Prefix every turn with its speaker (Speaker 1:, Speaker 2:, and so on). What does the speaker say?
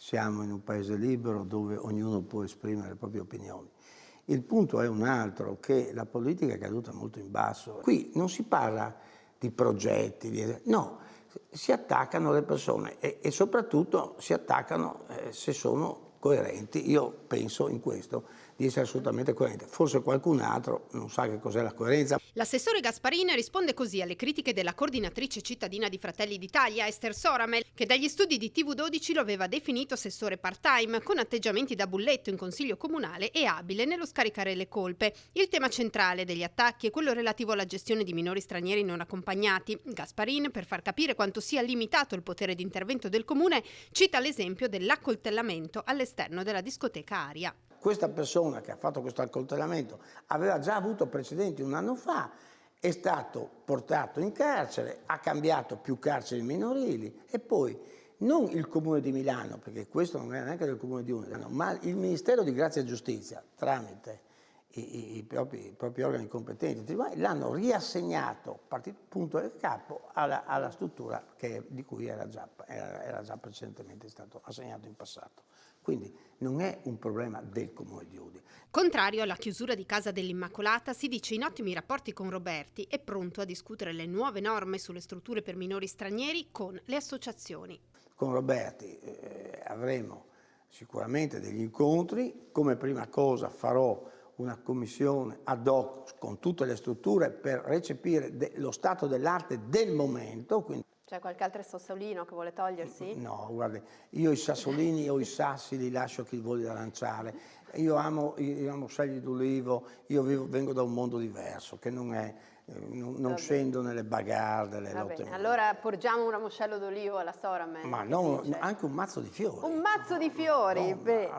Speaker 1: siamo in un paese libero dove ognuno può esprimere le proprie opinioni. Il punto è un altro, che la politica è caduta molto in basso. Qui non si parla di progetti, no, si attaccano le persone e soprattutto si attaccano se sono coerenti. Io penso in questo di essere assolutamente coerente. Forse qualcun altro non sa che cos'è la coerenza.
Speaker 2: L'assessore Gasparin risponde così alle critiche della coordinatrice cittadina di Fratelli d'Italia, Esther Soramel, che dagli studi di TV12 lo aveva definito assessore part-time, con atteggiamenti da bulletto in consiglio comunale e abile nello scaricare le colpe. Il tema centrale degli attacchi è quello relativo alla gestione di minori stranieri non accompagnati. Gasparin, per far capire quanto sia limitato il potere di intervento del comune, cita l'esempio dell'accoltellamento all'esterno della discoteca Aria.
Speaker 1: Questa persona che ha fatto questo accoltellamento aveva già avuto precedenti un anno fa, è stato portato in carcere, ha cambiato più carceri minorili e poi non il Comune di Milano, perché questo non è neanche del Comune di Milano, ma il Ministero di Grazia e Giustizia, tramite i propri organi competenti, l'hanno riassegnato, punto del capo, alla struttura di cui era già precedentemente stato assegnato in passato. Quindi non è un problema del Comune di Udine.
Speaker 2: Contrario alla chiusura di Casa dell'Immacolata, si dice in ottimi rapporti con Roberti e pronto a discutere le nuove norme sulle strutture per minori stranieri con le associazioni.
Speaker 1: Con Roberti avremo sicuramente degli incontri. Come prima cosa farò una commissione ad hoc con tutte le strutture per recepire lo stato dell'arte del momento. Quindi
Speaker 3: c'è qualche altro sassolino che vuole togliersi?
Speaker 1: No, guardi, io i sassolini o i sassi li lascio a chi voglia lanciare. Io amo scegli d'ulivo, vengo da un mondo diverso, che non è, non scendo nelle bagarre delle lotte.
Speaker 3: Bene, allora porgiamo un ramoscello d'olivo alla Soramel.
Speaker 1: Ma no, anche un mazzo di fiori.
Speaker 3: Un mazzo di fiori?
Speaker 1: No,